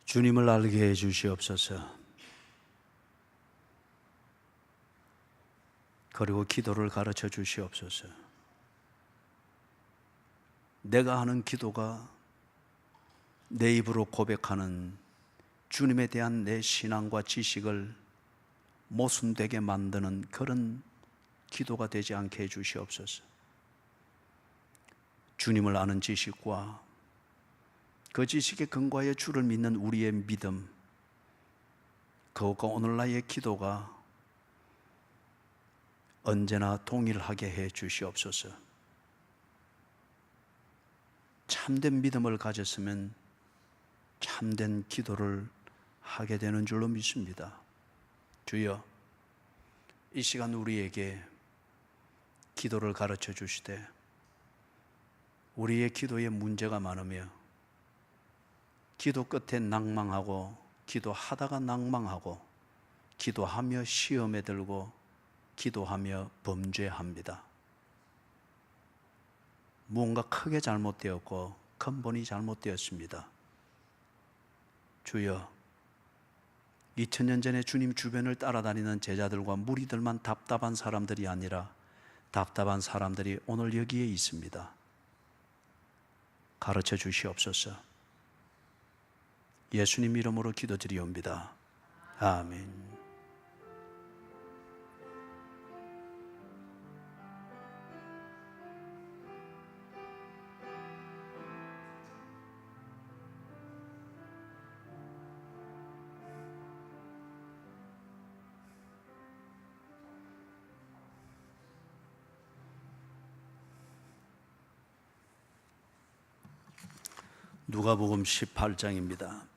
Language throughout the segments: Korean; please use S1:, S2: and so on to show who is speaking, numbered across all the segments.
S1: 주님을 알게 해 주시옵소서. 그리고 기도를 가르쳐 주시옵소서. 내가 하는 기도가 내 입으로 고백하는 주님에 대한 내 신앙과 지식을 모순되게 만드는 그런 기도가 되지 않게 해 주시옵소서. 주님을 아는 지식과 그 지식에 근거하여 주를 믿는 우리의 믿음, 그것과 오늘날의 기도가 언제나 동일하게 해 주시옵소서. 참된 믿음을 가졌으면 참된 기도를 하게 되는 줄로 믿습니다. 주여, 이 시간 우리에게 기도를 가르쳐 주시되 우리의 기도에 문제가 많으며 기도 끝에 낭망하고 기도하다가 낭망하고 기도하며 시험에 들고 기도하며 범죄합니다. 무언가 크게 잘못되었고 근본이 잘못되었습니다. 주여, 2000년 전에 주님 주변을 따라다니는 제자들과 무리들만 답답한 사람들이 아니라 답답한 사람들이 오늘 여기에 있습니다. 가르쳐 주시옵소서. 예수님 이름으로 기도드리옵니다. 아멘. 누가복음 18장입니다.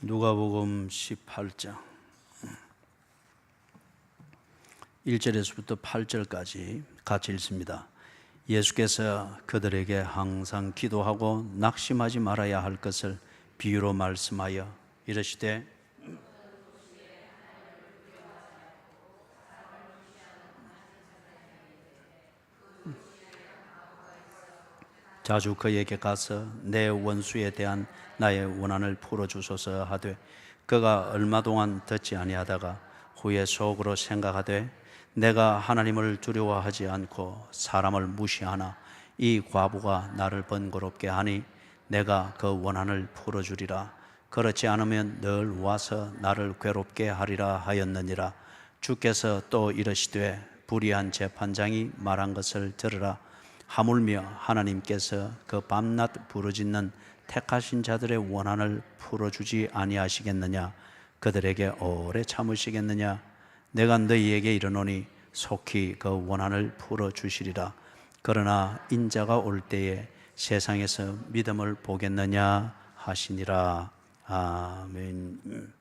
S1: 누가복음 18장 1절에서부터 8절까지 같이 읽습니다. 예수께서 그들에게 항상 기도하고 낙심하지 말아야 할 것을 비유로 말씀하여 이르시되 자주 그에게 가서 내 원수에 대한 나의 원한을 풀어주소서 하되 그가 얼마 동안 듣지 아니하다가 후에 속으로 생각하되 내가 하나님을 두려워하지 않고 사람을 무시하나 이 과부가 나를 번거롭게 하니 내가 그 원한을 풀어주리라. 그렇지 않으면 늘 와서 나를 괴롭게 하리라 하였느니라. 주께서 또 이르시되 불의한 재판장이 말한 것을 들으라. 하물며 하나님께서 그 밤낮 부르짖는 택하신 자들의 원한을 풀어주지 아니하시겠느냐? 그들에게 오래 참으시겠느냐? 내가 너희에게 이르노니 속히 그 원한을 풀어주시리라. 그러나 인자가 올 때에 세상에서 믿음을 보겠느냐 하시니라. 아멘.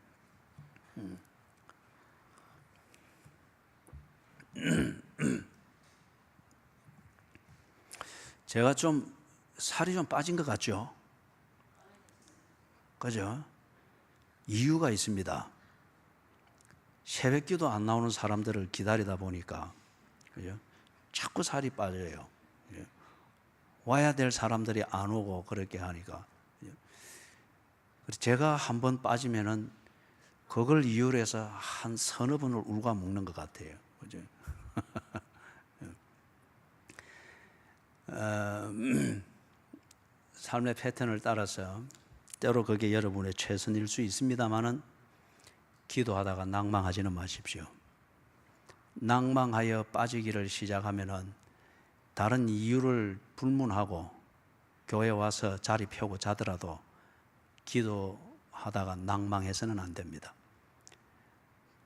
S1: 제가 좀 살이 좀 빠진 것 같죠? 그죠? 이유가 있습니다. 새벽기도 안 나오는 사람들을 기다리다 보니까 그죠? 자꾸 살이 빠져요. 와야 될 사람들이 안 오고 그렇게 하니까. 제가 한번 빠지면은 그걸 이유로 해서 한 서너 번을 울고 먹는 것 같아요. 그죠? 삶의 패턴을 따라서 때로 그게 여러분의 최선일 수 있습니다만은 기도하다가 낭망하지는 마십시오. 낭망하여 빠지기를 시작하면은 다른 이유를 불문하고 교회 와서 자리 펴고 자더라도 기도하다가 낭망해서는 안 됩니다.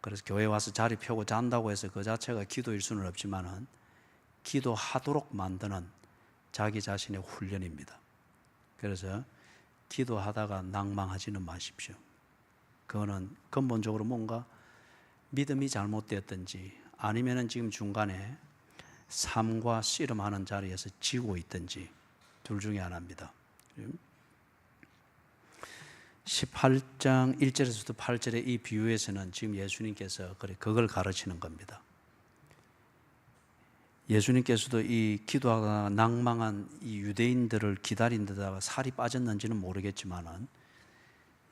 S1: 그래서 교회 와서 자리 펴고 잔다고 해서 그 자체가 기도일 수는 없지만은 기도하도록 만드는 자기 자신의 훈련입니다. 그래서 기도하다가 낭망하지는 마십시오. 그거는 근본적으로 뭔가 믿음이 잘못되었든지 아니면은 지금 중간에 삶과 씨름하는 자리에서 지고 있든지 둘 중에 하나입니다. 18장 1절에서부터 8절의 이 비유에서는 지금 예수님께서 그걸 가르치는 겁니다. 예수님께서도 이 기도하다가 낭망한 이 유대인들을 기다린 데다가 살이 빠졌는지는 모르겠지만은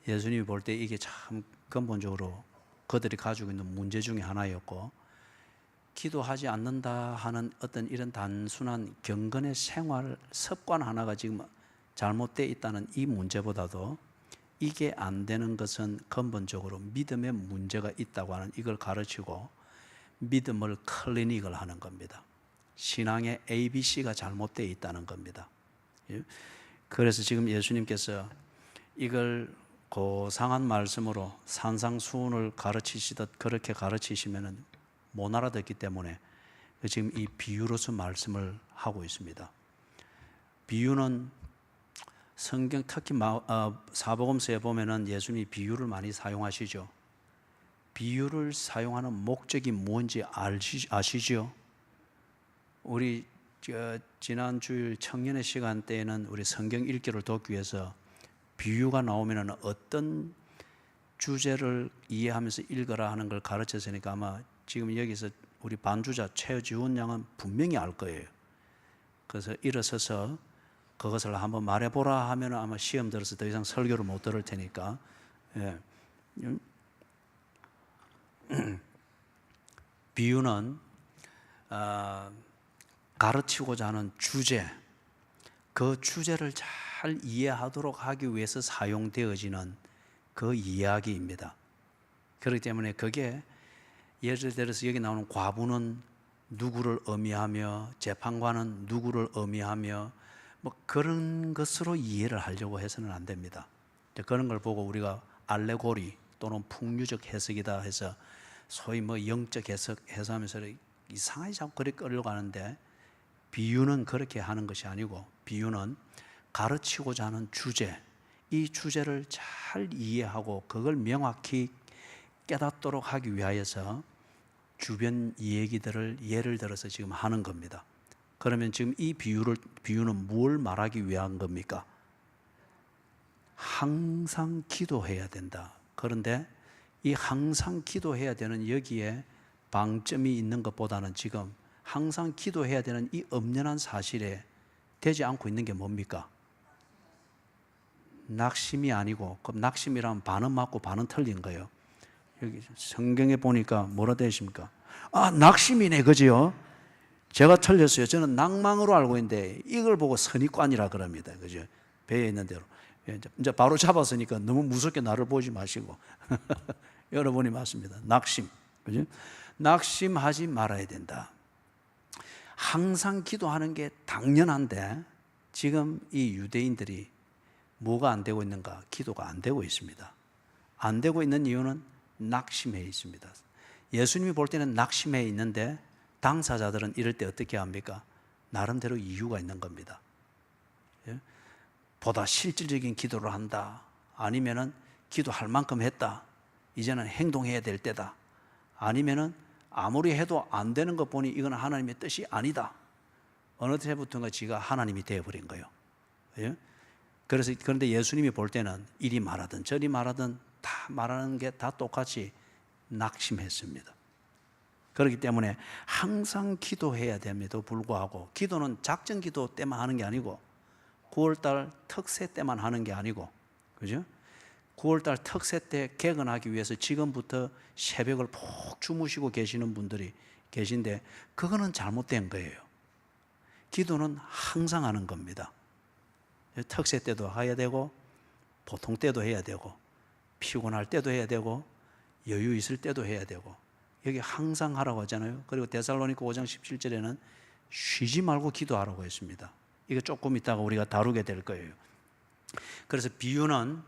S1: 예수님이 볼 때 이게 참 근본적으로 그들이 가지고 있는 문제 중에 하나였고, 기도하지 않는다 하는 어떤 이런 단순한 경건의 생활 습관 하나가 지금 잘못되어 있다는 이 문제보다도 이게 안 되는 것은 근본적으로 믿음의 문제가 있다고 하는 이걸 가르치고 믿음을 클리닉을 하는 겁니다. 신앙의 ABC가 잘못되어 있다는 겁니다. 그래서 지금 예수님께서 이걸 고상한 말씀으로 산상수훈을 가르치시듯 그렇게 가르치시면은 못 알아듣기 때문에 지금 이 비유로서 말씀을 하고 있습니다. 비유는 성경 특히 사복음서에 보면은 예수님이 비유를 많이 사용하시죠. 비유를 사용하는 목적이 뭔지 아시죠? 우리 지난 주일 청년의 시간 때에는 우리 성경 읽기를 돕기 위해서 비유가 나오면은 어떤 주제를 이해하면서 읽어라 하는 걸 가르쳤으니까 아마 지금 여기서 우리 반주자 최지훈 양은 분명히 알 거예요. 그래서 일어서서 그것을 한번 말해보라 하면 아마 시험 들어서 더 이상 설교를 못 들을 테니까. 예. 비유는 가르치고자 하는 주제, 그 주제를 잘 이해하도록 하기 위해서 사용되어지는 그 이야기입니다. 그렇기 때문에 그게 예를 들어서 여기 나오는 과부는 누구를 의미하며 재판관은 누구를 의미하며 뭐 그런 것으로 이해를 하려고 해서는 안 됩니다. 그런 걸 보고 우리가 알레고리 또는 풍류적 해석이다 해서 소위 뭐 영적 해석하면서 이상하게 자꾸 그렇게 끌려고 하는데, 비유는 그렇게 하는 것이 아니고 비유는 가르치고자 하는 주제, 이 주제를 잘 이해하고 그걸 명확히 깨닫도록 하기 위하여서 주변 얘기들을 예를 들어서 지금 하는 겁니다. 그러면 지금 이 비유는 뭘 말하기 위한 겁니까? 항상 기도해야 된다. 그런데 이 항상 기도해야 되는 여기에 방점이 있는 것보다는 지금 항상 기도해야 되는 이 엄연한 사실에 되지 않고 있는 게 뭡니까? 낙심이 아니고, 그럼 낙심이라면 반은 맞고 반은 틀린 거예요. 여기 성경에 보니까 뭐라 되어 있습니까? 아, 낙심이네, 그죠? 제가 틀렸어요. 저는 낭망으로 알고 있는데 이걸 보고 선입관이라 그럽니다. 그죠? 배에 있는 대로. 이제 바로 잡았으니까 너무 무섭게 나를 보지 마시고. 여러분이 맞습니다. 낙심. 그죠? 낙심하지 말아야 된다. 항상 기도하는 게 당연한데 지금 이 유대인들이 뭐가 안 되고 있는가? 기도가 안 되고 있습니다. 안 되고 있는 이유는 낙심해 있습니다. 예수님이 볼 때는 낙심해 있는데 당사자들은 이럴 때 어떻게 합니까? 나름대로 이유가 있는 겁니다. 보다 실질적인 기도를 한다. 아니면은 기도할 만큼 했다. 이제는 행동해야 될 때다. 아니면은 아무리 해도 안 되는 것 보니 이건 하나님의 뜻이 아니다. 어느 때부터인가 지가 하나님이 되어버린 거예요. 그런데 예수님이 볼 때는 이리 말하든 저리 말하든 다 말하는 게 다 똑같이 낙심했습니다. 그렇기 때문에 항상 기도해야 됨에도 불구하고 기도는 작전 기도 때만 하는 게 아니고 9월달 특세 때만 하는 게 아니고, 그죠? 9월달 특세 때 개근하기 위해서 지금부터 새벽을 푹 주무시고 계시는 분들이 계신데 그거는 잘못된 거예요. 기도는 항상 하는 겁니다. 특세 때도 해야 되고 보통 때도 해야 되고 피곤할 때도 해야 되고 여유 있을 때도 해야 되고, 여기 항상 하라고 하잖아요. 그리고 데살로니가 5장 17절에는 쉬지 말고 기도하라고 했습니다. 이거 조금 있다가 우리가 다루게 될 거예요. 그래서 비유는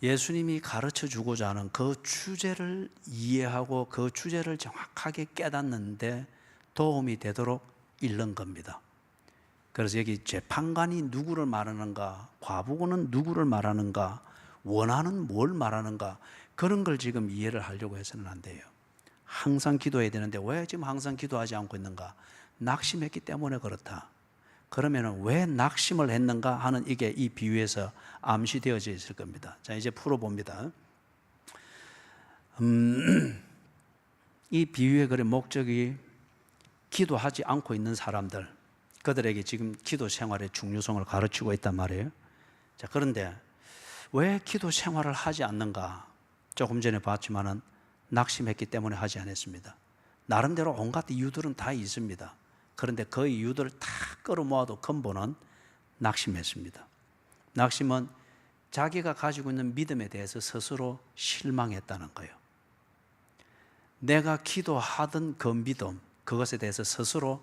S1: 예수님이 가르쳐 주고자 하는 그 주제를 이해하고 그 주제를 정확하게 깨닫는데 도움이 되도록 읽는 겁니다. 그래서 여기 재판관이 누구를 말하는가, 과부고는 누구를 말하는가, 원하는 뭘 말하는가, 그런 걸 지금 이해를 하려고 해서는 안 돼요. 항상 기도해야 되는데 왜 지금 항상 기도하지 않고 있는가? 낙심했기 때문에 그렇다. 그러면 왜 낙심을 했는가 하는 이게 이 비유에서 암시되어져 있을 겁니다. 자, 이제 풀어봅니다. 이 비유의 그런 목적이 기도하지 않고 있는 사람들, 그들에게 지금 기도 생활의 중요성을 가르치고 있단 말이에요. 자, 그런데 왜 기도 생활을 하지 않는가? 조금 전에 봤지만은 낙심했기 때문에 하지 않았습니다. 나름대로 온갖 이유들은 다 있습니다. 그런데 그 이유들을 다 끌어모아도 근본은 낙심했습니다. 낙심은 자기가 가지고 있는 믿음에 대해서 스스로 실망했다는 거예요. 내가 기도하던 그 믿음, 그것에 대해서 스스로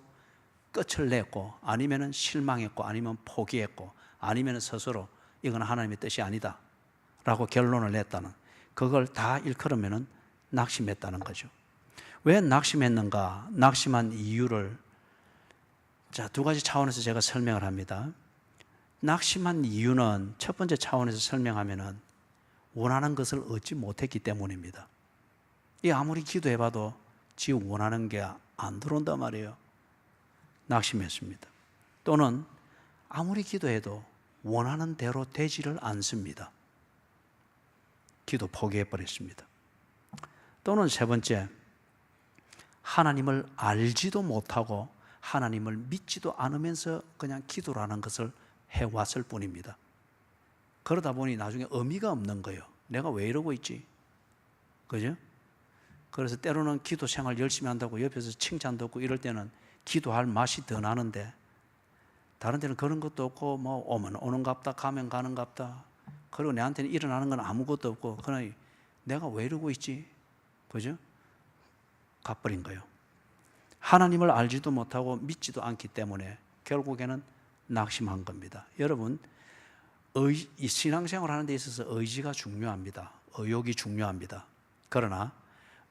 S1: 끝을 냈고, 아니면 실망했고, 아니면 포기했고, 아니면 스스로 이건 하나님의 뜻이 아니다 라고 결론을 냈다는, 그걸 다 일컬으면 낙심했다는 거죠. 왜 낙심했는가? 낙심한 이유를 자, 두 가지 차원에서 제가 설명을 합니다. 낙심한 이유는 첫 번째 차원에서 설명하면은 원하는 것을 얻지 못했기 때문입니다. 이 아무리 기도해봐도 지 원하는 게 안 들어온단 말이에요. 낙심했습니다. 또는 아무리 기도해도 원하는 대로 되지를 않습니다. 기도 포기해버렸습니다. 또는 세 번째, 하나님을 알지도 못하고 하나님을 믿지도 않으면서 그냥 기도라는 것을 해왔을 뿐입니다. 그러다 보니 나중에 의미가 없는 거예요. 내가 왜 이러고 있지? 그죠? 그래서 때로는 기도 생활 열심히 한다고 옆에서 칭찬 듣고 이럴 때는 기도할 맛이 더 나는데, 다른 데는 그런 것도 없고 뭐 오면 오는갑다 가면 가는갑다, 그리고 내한테는 일어나는 건 아무것도 없고 그냥 내가 왜 이러고 있지? 그죠? 가버린 거예요. 하나님을 알지도 못하고 믿지도 않기 때문에 결국에는 낙심한 겁니다. 여러분, 이 신앙생활 하는 데 있어서 의지가 중요합니다. 의욕이 중요합니다. 그러나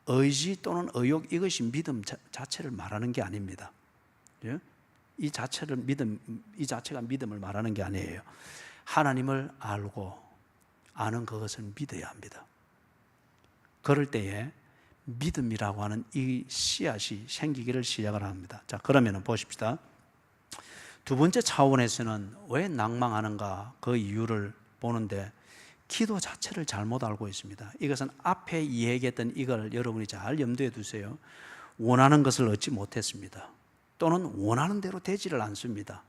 S1: 의지 또는 의욕, 이것이 믿음 자체를 말하는 게 아닙니다. 이 자체가 믿음을 말하는 게 아니에요. 하나님을 알고 아는 그것을 믿어야 합니다. 그럴 때에 믿음이라고 하는 이 씨앗이 생기기를 시작을 합니다. 자, 그러면 보십시다. 두 번째 차원에서는 왜 낭망하는가, 그 이유를 보는데 기도 자체를 잘못 알고 있습니다. 이것은 앞에 이야기했던 이걸 여러분이 잘 염두에 두세요. 원하는 것을 얻지 못했습니다. 또는 원하는 대로 되지를 않습니다.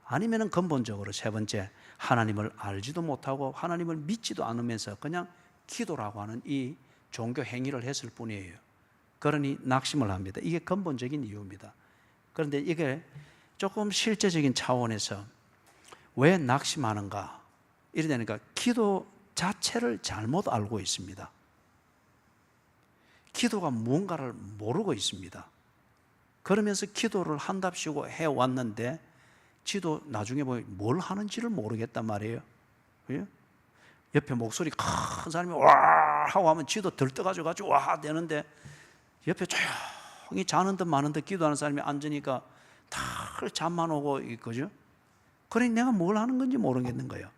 S1: 아니면 근본적으로 세 번째, 하나님을 알지도 못하고 하나님을 믿지도 않으면서 그냥 기도라고 하는 이 종교 행위를 했을 뿐이에요. 그러니 낙심을 합니다. 이게 근본적인 이유입니다. 그런데 이게 조금 실제적인 차원에서 왜 낙심하는가? 이래 되니까 기도 자체를 잘못 알고 있습니다. 기도가 무언가를 모르고 있습니다. 그러면서 기도를 한답시고 해왔는데 지도 나중에 보면 뭘 하는지를 모르겠단 말이에요. 옆에 목소리 큰 사람이 와 하고 하면 지도 들떠가지고 와 되는데, 옆에 조용히 자는 듯 마는 듯 기도하는 사람이 앉으니까 다 잠만 오고 그죠? 그러니 내가 뭘 하는 건지 모르겠는 거예요.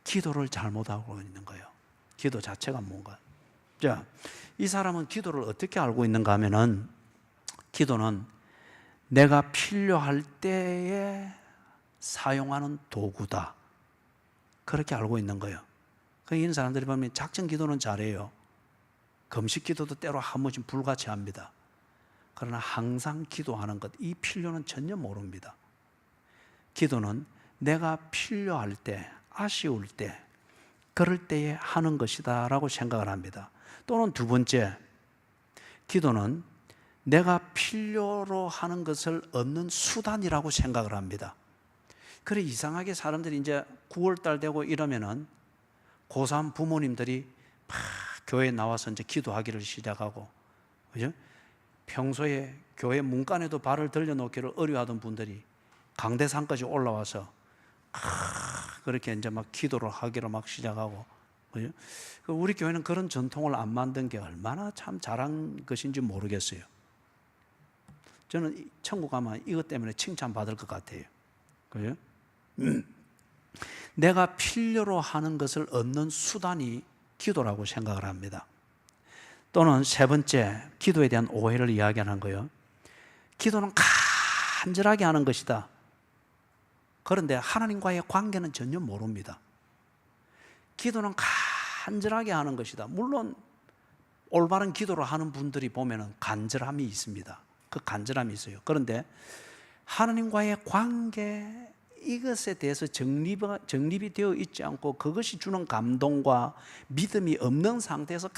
S1: 기도를 잘못하고 있는 거예요. 기도 자체가 뭔가. 자, 이 사람은 기도를 어떻게 알고 있는가 하면은, 기도는 내가 필요할 때에 사용하는 도구다, 그렇게 알고 있는 거예요. 이런 사람들이 보면 작전 기도는 잘해요. 금식 기도도 때로 한 번씩 불같이 합니다. 그러나 항상 기도하는 것, 이 필요는 전혀 모릅니다. 기도는 내가 필요할 때, 아쉬울 때, 그럴 때에 하는 것이다 라고 생각을 합니다. 또는 두 번째, 기도는 내가 필요로 하는 것을 얻는 수단이라고 생각을 합니다. 그래, 이상하게 사람들이 이제 9월달 되고 이러면은 고3 부모님들이 막 교회에 나와서 이제 기도하기를 시작하고, 그죠? 평소에 교회 문간에도 발을 들여놓기를 어려워하던 분들이 강대상까지 올라와서 그렇게 이제 막 기도를 하기를 막 시작하고, 그죠? 우리 교회는 그런 전통을 안 만든 게 얼마나 참 잘한 것인지 모르겠어요. 저는 천국 가면 이것 때문에 칭찬받을 것 같아요. 그죠? 내가 필요로 하는 것을 얻는 수단이 기도라고 생각을 합니다. 또는 세 번째, 기도에 대한 오해를 이야기하는 거예요. 기도는 간절하게 하는 것이다. 그런데 하나님과의 관계는 전혀 모릅니다. 기도는 간절하게 하는 것이다. 물론 올바른 기도를 하는 분들이 보면은 간절함이 있습니다. 그 간절함이 있어요. 그런데 하나님과의 관계, 이것에 대해서 정립이 되어 있지 않고 그것이 주는 감동과 믿음이 없는 상태에서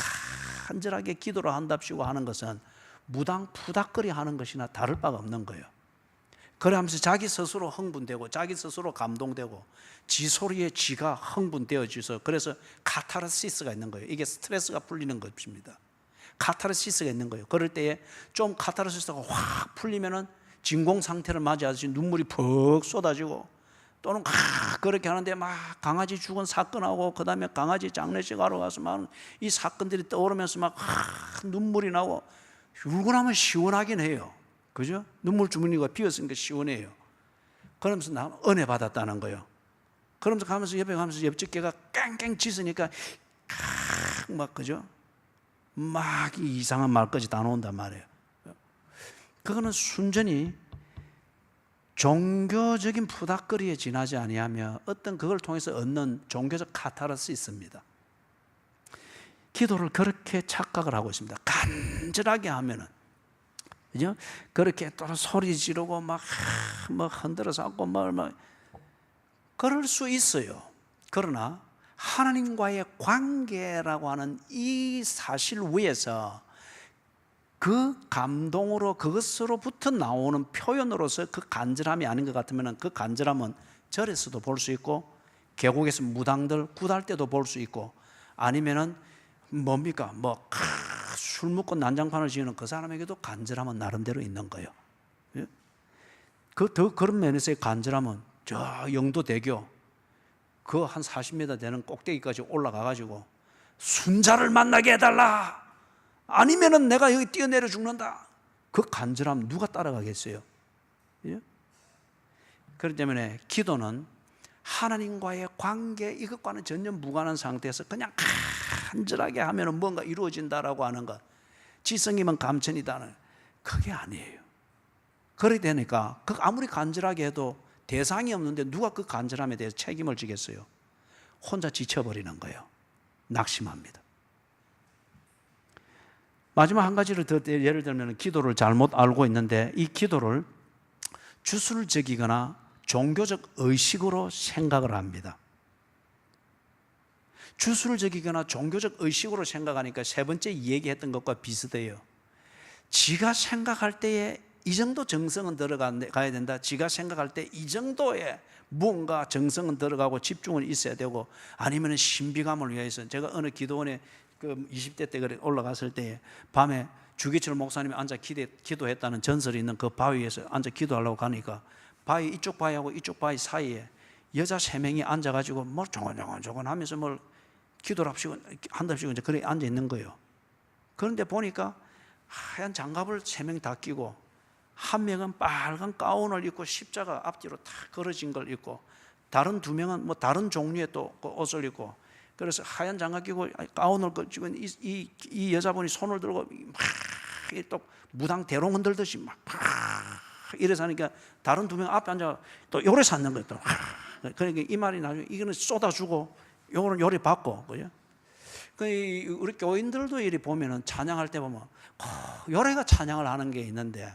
S1: 간절하게 기도를 한답시고 하는 것은 무당 푸닥거리 하는 것이나 다를 바가 없는 거예요. 그래 하면서 자기 스스로 흥분되고 자기 스스로 감동되고 지 소리에 지가 흥분되어져서 그래서 카타르시스가 있는 거예요. 이게 스트레스가 풀리는 것입니다. 카타르시스가 있는 거예요. 그럴 때에 좀 카타르시스가 확 풀리면은 진공 상태를 맞이하듯이 눈물이 푹 쏟아지고, 또는 그렇게 하는데 막 강아지 죽은 사건하고 그 다음에 강아지 장례식 하러 가서 막 이 사건들이 떠오르면서 막 눈물이 나고, 울고 나면 시원하긴 해요. 그죠? 눈물 주머니가 비었으니까 시원해요. 그러면서 나 은혜 받았다는 거예요. 그러면서 가면서 옆에 가면서 옆집 개가 깽깽 짖으니까 막, 그죠? 막 이상한 말까지 다 나온단 말이에요. 그거는 순전히 종교적인 푸닥거리에 지나지 아니하며 어떤 그걸 통해서 얻는 종교적 카타르시스입니다. 기도를 그렇게 착각을 하고 있습니다. 간절하게 하면은, 그죠? 그렇게 또 소리 지르고 막 흔들어서 하고 막 그럴 수 있어요. 그러나 하나님과의 관계라고 하는 이 사실 위에서 그 감동으로 그것으로부터 나오는 표현으로서 그 간절함이 아닌 것 같으면 그 간절함은 절에서도 볼 수 있고 계곡에서 무당들 굿할 때도 볼 수 있고, 아니면은 뭡니까? 술 먹고 난장판을 지으는 그 사람에게도 간절함은 나름대로 있는 거예요. 그런 면에서의 간절함은 저 영도대교 그 한 40m 되는 꼭대기까지 올라가 가지고 순자를 만나게 해달라, 아니면은 내가 여기 뛰어내려 죽는다, 그 간절함 누가 따라가겠어요? 예? 그렇기 때문에 기도는 하나님과의 관계, 이것과는 전혀 무관한 상태에서 그냥 간절하게 하면 뭔가 이루어진다라고 하는 것, 지성이면 감천이다는, 그게 아니에요. 그렇게 되니까 아무리 간절하게 해도 대상이 없는데 누가 그 간절함에 대해서 책임을 지겠어요? 혼자 지쳐버리는 거예요. 낙심합니다. 마지막 한 가지를 더 예를 들면, 기도를 잘못 알고 있는데 이 기도를 주술적이거나 종교적 의식으로 생각을 합니다. 주술적이거나 종교적 의식으로 생각하니까 세 번째 얘기했던 것과 비슷해요. 지가 생각할 때에 이 정도 정성은 들어가야 된다, 지가 생각할 때 이 정도의 뭔가 정성은 들어가고 집중은 있어야 되고, 아니면 신비감을 위해서, 제가 어느 기도원에 그 20대 때 올라갔을 때 밤에 주기철 목사님이 앉아 기도했다는 전설이 있는 그 바위에서 앉아 기도하려고 가니까 바위, 이쪽 바위하고 이쪽 바위 사이에 여자 3명이 앉아가지고 뭘 조곤조곤 하면서 뭘 기도를 한답시고 이제 그래 앉아 있는 거예요. 그런데 보니까 하얀 장갑을 3명 다 끼고, 한 명은 빨간 가운을 입고 십자가 앞뒤로 탁 걸어진 걸 입고, 다른 2명은 뭐 다른 종류의 또 옷을 입고, 그래서 하얀 장갑 끼고 가운을 걸치고 이 여자분이 손을 들고 막 또 무당 대롱 흔들듯이 막 이래서 하니까 다른 2명 앞에 앉아 또 요래 샀는 거예요. 또 그러니까 이 말이 나중에 이거는 쏟아주고 요거는 요래 받고, 그죠? 우리 교인들도 이리 보면은 찬양할 때 보면 요래가 찬양을 하는 게 있는데,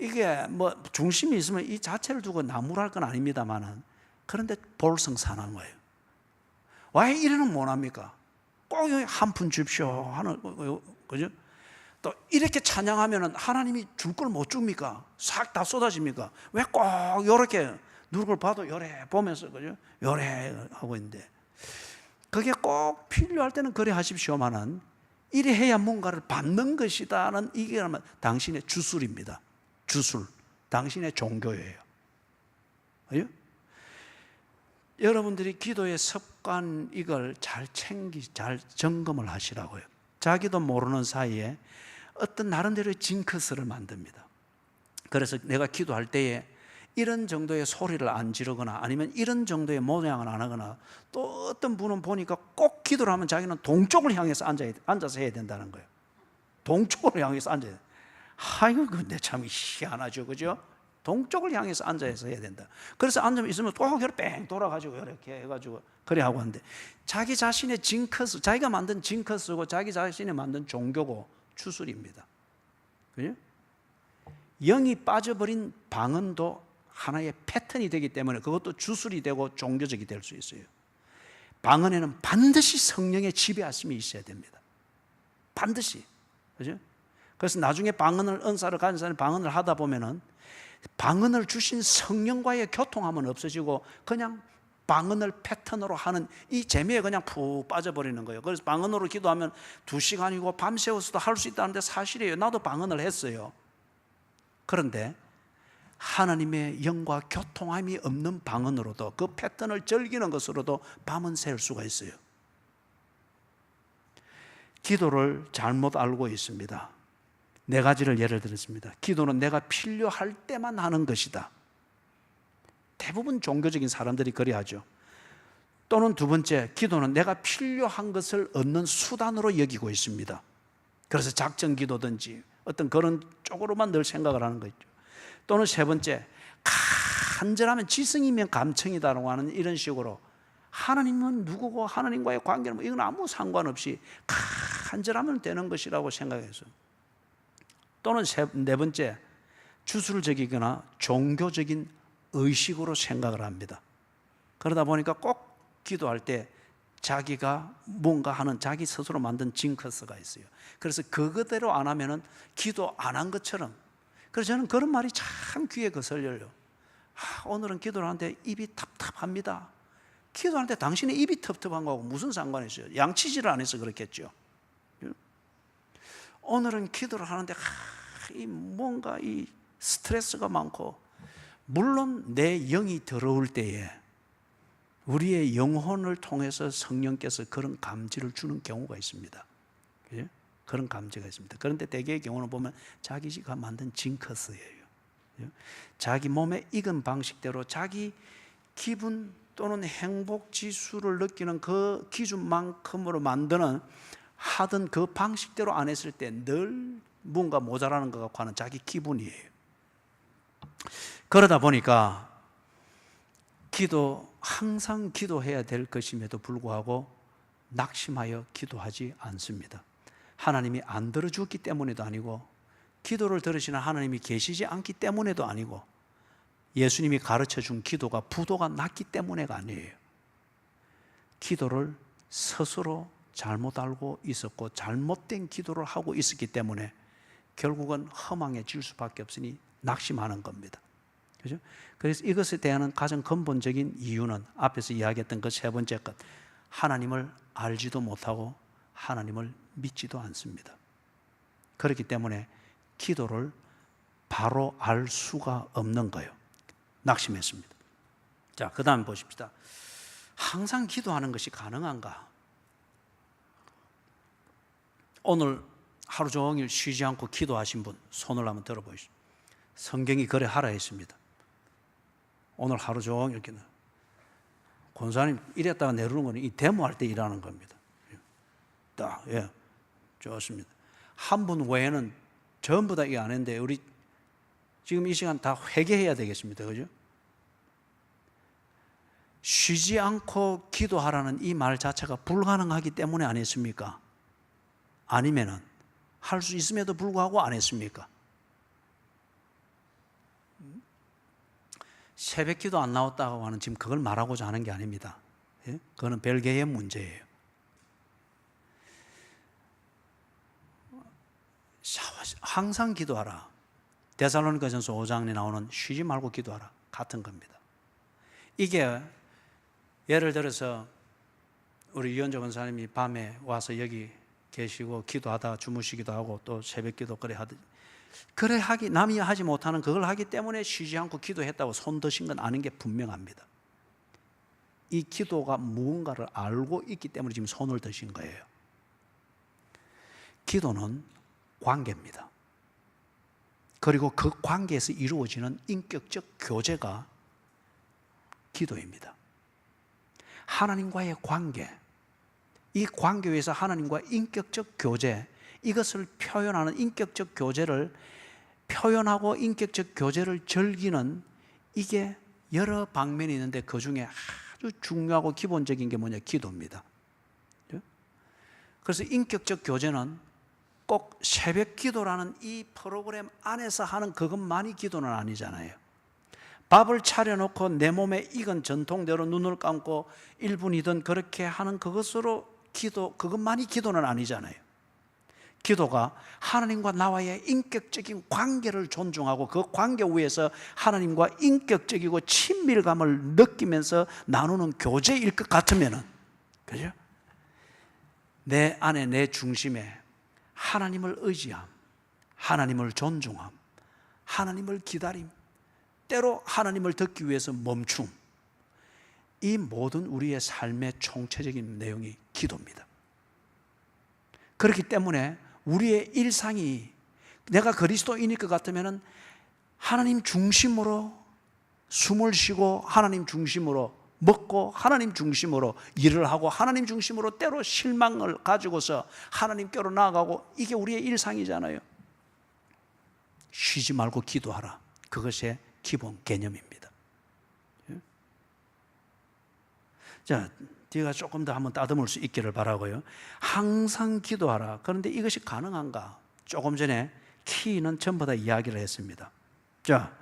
S1: 이게 뭐 중심이 있으면 이 자체를 두고 나무랄 건 아닙니다만은, 그런데 볼성사나운 거예요. 왜 이래는 못합니까? 꼭 한 푼 줍쇼 하는, 그죠? 또 이렇게 찬양하면은 하나님이 줄 걸 못 줍니까? 싹 다 쏟아집니까? 왜 꼭 요렇게 누굴 봐도 요래 보면서, 그죠? 요래 하고 있는데, 그게 꼭 필요할 때는 그래 하십시오만은, 이래 해야 뭔가를 받는 것이다는, 이게 당신의 주술입니다. 주술, 당신의 종교예요. 그죠? 여러분들이 기도의 습관, 이걸 잘 점검을 하시라고요. 자기도 모르는 사이에 어떤 나름대로의 징크스를 만듭니다. 그래서 내가 기도할 때에 이런 정도의 소리를 안 지르거나, 아니면 이런 정도의 모양을 안 하거나, 또 어떤 분은 보니까 꼭 기도를 하면 자기는 동쪽을 향해서 앉아서 해야 된다는 거예요. 동쪽을 향해서 앉아야 돼요. 아이고, 근데 참 희한하죠, 그죠? 동쪽을 향해서 앉아서 해야 된다. 그래서 앉으면 있으면 또 이렇게 뺑 돌아가지고 이렇게 해가지고 그래 하고 하는데, 자기 자신의 징크스, 자기가 만든 징크스고 자기 자신이 만든 종교고 추술입니다. 그죠? 영이 빠져버린 방언도 하나의 패턴이 되기 때문에 그것도 주술이 되고 종교적이 될 수 있어요. 방언에는 반드시 성령의 지배하심이 있어야 됩니다. 반드시. 그죠? 그래서 나중에 방언을, 은사를 가진 사람이 방언을 하다 보면은 방언을 주신 성령과의 교통함은 없어지고 그냥 방언을 패턴으로 하는 이 재미에 그냥 푹 빠져버리는 거예요. 그래서 방언으로 기도하면 2시간이고 밤새워서도 할 수 있다는데 사실이에요. 나도 방언을 했어요. 그런데 하나님의 영과 교통함이 없는 방언으로도, 그 패턴을 즐기는 것으로도 밤은 샐 수가 있어요. 기도를 잘못 알고 있습니다. 4가지를 예를 들었습니다. 기도는 내가 필요할 때만 하는 것이다. 대부분 종교적인 사람들이 그리하죠. 또는 2번째, 기도는 내가 필요한 것을 얻는 수단으로 여기고 있습니다. 그래서 작전 기도든지 어떤 그런 쪽으로만 늘 생각을 하는 거죠. 또는 3번째, 간절하면 지성이면 감청이다라고 하는 이런 식으로 하나님은 누구고 하나님과의 관계는 뭐 이건 아무 상관없이 간절하면 되는 것이라고 생각해서. 또는 4번째, 주술적이거나 종교적인 의식으로 생각을 합니다. 그러다 보니까 꼭 기도할 때 자기가 뭔가 하는 자기 스스로 만든 징크스가 있어요. 그래서 그거대로 안 하면은 기도 안 한 것처럼. 그래서 저는 그런 말이 참 귀에 거슬려요. 오늘은 기도를 하는데 입이 텁텁합니다. 기도하는데 당신의 입이 텁텁한 거하고 무슨 상관이 있어요? 양치질을 안 해서 그렇겠죠. 오늘은 기도를 하는데 뭔가 이 스트레스가 많고, 물론 내 영이 들어올 때에 우리의 영혼을 통해서 성령께서 그런 감지를 주는 경우가 있습니다. 그죠? 그런 감지가 있습니다. 그런데 대개의 경우는 보면 자기가 만든 징크스예요. 그죠? 자기 몸에 익은 방식대로 자기 기분 또는 행복 지수를 느끼는 그 기준만큼으로 만드는, 하던 그 방식대로 안 했을 때 늘 뭔가 모자라는 것 같고 하는 자기 기분이에요. 그러다 보니까 항상 기도해야 될 것임에도 불구하고 낙심하여 기도하지 않습니다. 하나님이 안 들어주었기 때문에도 아니고, 기도를 들으시는 하나님이 계시지 않기 때문에도 아니고, 예수님이 가르쳐준 기도가 부도가 났기 때문에가 아니에요. 기도를 스스로 잘못 알고 있었고 잘못된 기도를 하고 있었기 때문에 결국은 허망해질 수밖에 없으니 낙심하는 겁니다. 그죠? 그래서 이것에 대한 가장 근본적인 이유는 앞에서 이야기했던 그 3번째 것, 하나님을 알지도 못하고 하나님을 믿지도 않습니다. 그렇기 때문에 기도를 바로 알 수가 없는 거예요. 낙심했습니다. 자, 그 다음 보십시다. 항상 기도하는 것이 가능한가? 오늘 하루 종일 쉬지 않고 기도하신 분 손을 한번 들어보시죠. 성경이 그래 하라 했습니다. 오늘 하루 종일 이렇게 권사님 이랬다가 내려오는 건 이 데모할 때 일하는 겁니다. 딱, 예, 좋습니다. 한 분 외에는 전부 다 이게 안 했는데 우리 지금 이 시간 다 회개해야 되겠습니다. 그죠? 쉬지 않고 기도하라는 이 말 자체가 불가능하기 때문에 안 했습니까? 아니면은 할 수 있음에도 불구하고 안 했습니까? 새벽 기도 안 나왔다고 하는 지금 그걸 말하고자 하는 게 아닙니다. 예? 그거는 별개의 문제예요. 항상 기도하라. 데살로니가전서 5장에 나오는 쉬지 말고 기도하라. 같은 겁니다. 이게 예를 들어서 우리 이현정 권사님이 밤에 와서 여기 계시고 기도하다가 주무시기도 하고 또 새벽 기도 그래 하기, 남이 하지 못하는 그걸 하기 때문에 쉬지 않고 기도했다고 손 드신 건 아는 게 분명합니다. 이 기도가 무언가를 알고 있기 때문에 지금 손을 드신 거예요. 기도는 관계입니다. 그리고 그 관계에서 이루어지는 인격적 교제가 기도입니다. 하나님과의 관계, 이 관계 위에서 하나님과 인격적 교제, 이것을 표현하는 인격적 교제를 표현하고 인격적 교제를 즐기는 이게 여러 방면이 있는데 그 중에 아주 중요하고 기본적인 게 뭐냐? 기도입니다. 그래서 인격적 교제는 꼭 새벽 기도라는 이 프로그램 안에서 하는 그것만이 기도는 아니잖아요. 밥을 차려놓고 내 몸에 익은 전통대로 눈을 감고 1분이든 그렇게 하는 그것으로 기도, 그것만이 기도는 아니잖아요. 기도가 하나님과 나와의 인격적인 관계를 존중하고 그 관계 위에서 하나님과 인격적이고 친밀감을 느끼면서 나누는 교제일 것 같으면은, 그죠? 내 안에, 내 중심에 하나님을 의지함, 하나님을 존중함, 하나님을 기다림, 때로 하나님을 듣기 위해서 멈춤, 이 모든 우리의 삶의 총체적인 내용이 기도입니다. 그렇기 때문에 우리의 일상이 내가 그리스도인일 것 같으면 하나님 중심으로 숨을 쉬고 하나님 중심으로 먹고 하나님 중심으로 일을 하고 하나님 중심으로 때로 실망을 가지고서 하나님께로 나아가고, 이게 우리의 일상이잖아요. 쉬지 말고 기도하라. 그것의 기본 개념입니다. 자, 제가 조금 더 한번 따듬을 수 있기를 바라고요. 항상 기도하라. 그런데 이것이 가능한가? 조금 전에 키는 전부 다 이야기를 했습니다. 자,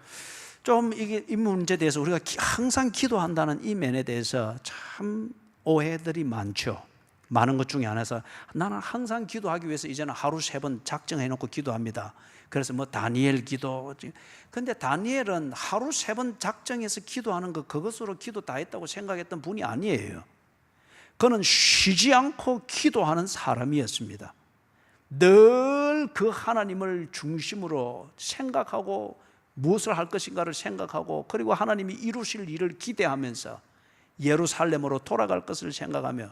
S1: 좀 이게 이 문제에 대해서 우리가 항상 기도한다는 이 면에 대해서 참 오해들이 많죠. 많은 것 중에 하나에서 나는 항상 기도하기 위해서 이제는 하루 3번 작정해놓고 기도합니다. 그래서 뭐 다니엘 기도. 근데 다니엘은 하루 3번 작정해서 기도하는 것, 그것으로 기도 다 했다고 생각했던 분이 아니에요. 그는 쉬지 않고 기도하는 사람이었습니다. 늘 그 하나님을 중심으로 생각하고 무엇을 할 것인가를 생각하고, 그리고 하나님이 이루실 일을 기대하면서 예루살렘으로 돌아갈 것을 생각하며,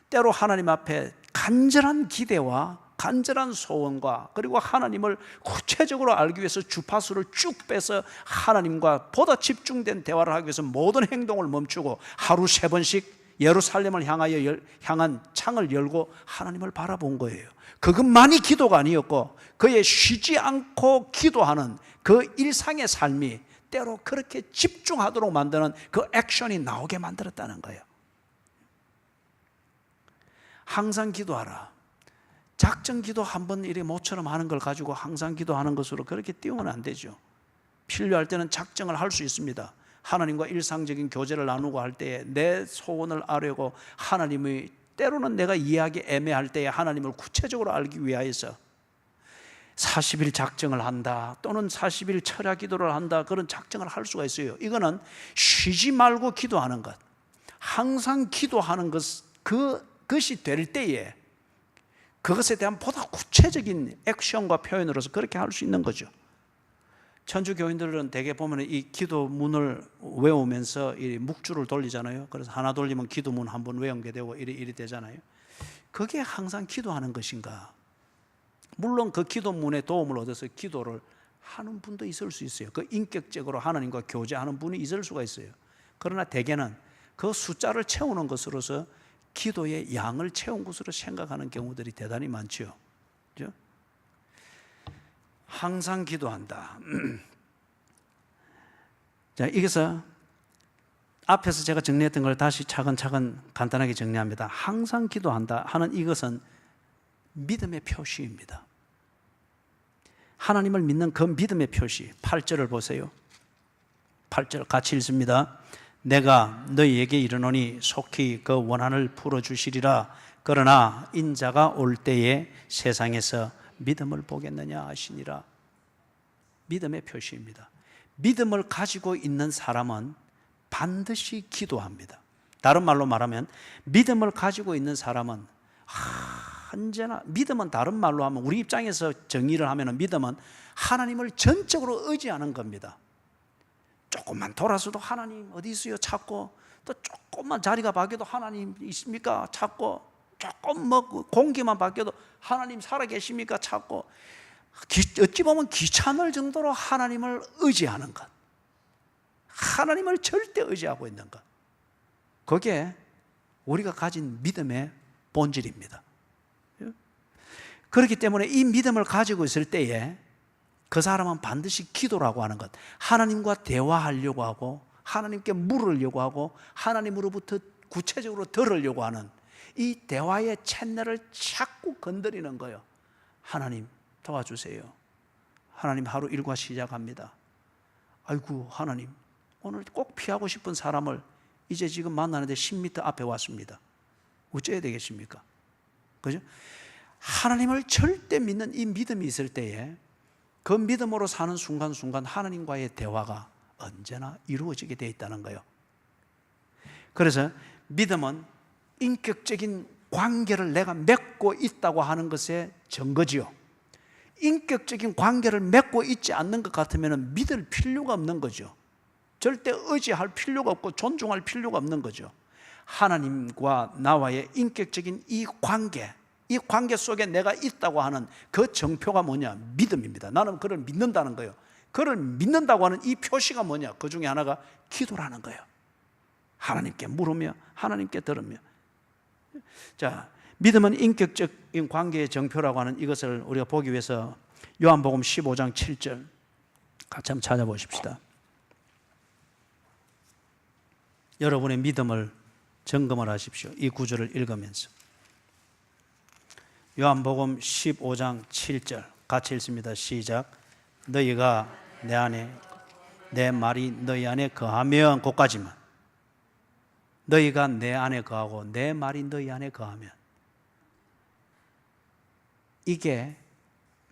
S1: 때로 하나님 앞에 간절한 기대와 간절한 소원과, 그리고 하나님을 구체적으로 알기 위해서 주파수를 쭉 빼서 하나님과 보다 집중된 대화를 하기 위해서 모든 행동을 멈추고 하루 3번씩 예루살렘을 향한 창을 열고 하나님을 바라본 거예요. 그것만이 기도가 아니었고, 그의 쉬지 않고 기도하는 그 일상의 삶이 때로 그렇게 집중하도록 만드는 그 액션이 나오게 만들었다는 거예요. 항상 기도하라. 작정 기도 한 번 이렇게 모처럼 하는 걸 가지고 항상 기도하는 것으로 그렇게 띄우면 안 되죠. 필요할 때는 작정을 할 수 있습니다. 하나님과 일상적인 교제를 나누고 할 때에 내 소원을 아뢰고, 하나님의 때로는 내가 이해하기 애매할 때에 하나님을 구체적으로 알기 위하여서 40일 작정을 한다, 또는 40일 철야 기도를 한다, 그런 작정을 할 수가 있어요. 이거는 쉬지 말고 기도하는 것, 항상 기도하는 것, 그것이 될 때에 그것에 대한 보다 구체적인 액션과 표현으로서 그렇게 할 수 있는 거죠. 천주교인들은 대개 보면 이 기도문을 외우면서 이 묵주를 돌리잖아요. 그래서 하나 돌리면 기도문 한 번 외운 게 되고 이리 되잖아요. 그게 항상 기도하는 것인가? 물론 그 기도문에 도움을 얻어서 기도를 하는 분도 있을 수 있어요. 그 인격적으로 하나님과 교제하는 분이 있을 수가 있어요. 그러나 대개는 그 숫자를 채우는 것으로서 기도의 양을 채운 것으로 생각하는 경우들이 대단히 많죠. 그렇죠? 항상 기도한다. 자, 여기서 앞에서 제가 정리했던 걸 다시 차근차근 간단하게 정리합니다. 항상 기도한다 하는 이것은 믿음의 표시입니다. 하나님을 믿는 그 믿음의 표시. 8절을 보세요. 8절 같이 읽습니다. 내가 너희에게 이르노니 속히 그 원한을 풀어주시리라. 그러나 인자가 올 때에 세상에서 믿음을 보겠느냐 하시니라. 믿음의 표시입니다. 믿음을 가지고 있는 사람은 반드시 기도합니다. 다른 말로 말하면 믿음을 가지고 있는 사람은 언제나, 믿음은 다른 말로 하면, 우리 입장에서 정의를 하면 믿음은 하나님을 전적으로 의지하는 겁니다. 조금만 돌아서도 하나님 어디 있어요? 찾고, 또 조금만 자리가 바뀌어도 하나님 있습니까? 찾고, 조금 공기만 바뀌어도 하나님 살아계십니까? 찾고, 어찌 보면 귀찮을 정도로 하나님을 의지하는 것, 하나님을 절대 의지하고 있는 것, 그게 우리가 가진 믿음의 본질입니다. 그렇기 때문에 이 믿음을 가지고 있을 때에 그 사람은 반드시 기도라고 하는 것, 하나님과 대화하려고 하고 하나님께 물으려고 하고 하나님으로부터 구체적으로 들으려고 하는 이 대화의 채널을 자꾸 건드리는 거예요. 하나님 도와주세요. 하나님 하루 일과 시작합니다. 아이고 하나님, 오늘 꼭 피하고 싶은 사람을 이제 지금 만나는데 10m 앞에 왔습니다. 어째야 되겠습니까? 그죠? 하나님을 절대 믿는 이 믿음이 있을 때에 그 믿음으로 사는 순간순간 하나님과의 대화가 언제나 이루어지게 되어 있다는 거예요. 그래서 믿음은 인격적인 관계를 내가 맺고 있다고 하는 것의 증거지요. 인격적인 관계를 맺고 있지 않는 것 같으면 믿을 필요가 없는 거죠. 절대 의지할 필요가 없고 존중할 필요가 없는 거죠. 하나님과 나와의 인격적인 이 관계 속에 내가 있다고 하는 그 정표가 뭐냐? 믿음입니다. 나는 그를 믿는다는 거예요. 그를 믿는다고 하는 이 표시가 뭐냐? 그 중에 하나가 기도라는 거예요. 하나님께 물으며 하나님께 들으며. 자, 믿음은 인격적인 관계의 정표라고 하는 이것을 우리가 보기 위해서 요한복음 15장 7절 같이 한번 찾아보십시다. 여러분의 믿음을 점검을 하십시오. 이 구절을 읽으면서. 요한복음 15장 7절 같이 읽습니다. 시작. 너희가 내 안에, 내 말이 너희 안에 거하면, 거기까지만. 너희가 내 안에 거하고 내 말이 너희 안에 거하면. 이게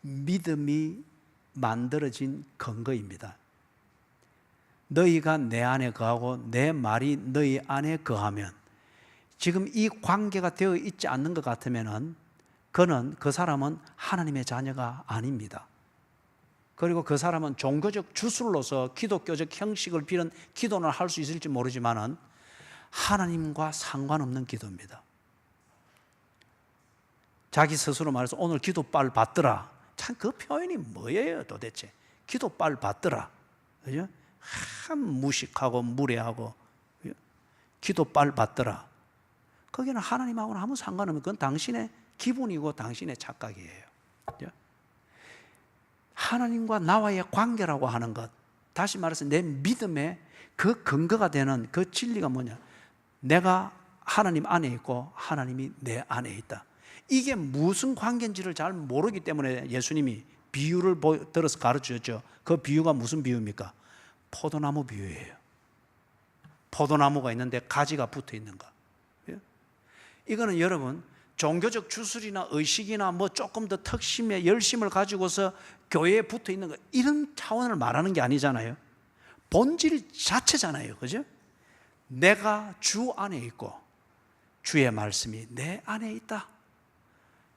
S1: 믿음이 만들어진 근거입니다. 너희가 내 안에 거하고 내 말이 너희 안에 거하면, 지금 이 관계가 되어 있지 않는 것 같으면은 그 사람은 하나님의 자녀가 아닙니다. 그리고 그 사람은 종교적 주술로서 기독교적 형식을 빌은 기도는 할 수 있을지 모르지만은 하나님과 상관없는 기도입니다. 자기 스스로 말해서 오늘 기도빨 받더라. 참 그 표현이 뭐예요 도대체? 기도빨 받더라. 그죠? 참 무식하고 무례하고 기도빨 받더라. 거기는 하나님하고는 아무 상관없는, 그건 당신의 기분이고 당신의 착각이에요. 그죠? 하나님과 나와의 관계라고 하는 것, 다시 말해서 내 믿음의 그 근거가 되는 그 진리가 뭐냐? 내가 하나님 안에 있고 하나님이 내 안에 있다. 이게 무슨 관계인지를 잘 모르기 때문에 예수님이 비유를 들어서 가르치셨죠. 그 비유가 무슨 비유입니까? 포도나무 비유예요. 포도나무가 있는데 가지가 붙어 있는 거. 이거는 여러분 종교적 주술이나 의식이나 뭐 조금 더 특심의 열심을 가지고서 교회에 붙어 있는 거, 이런 차원을 말하는 게 아니잖아요. 본질 자체잖아요. 그죠? 내가 주 안에 있고 주의 말씀이 내 안에 있다.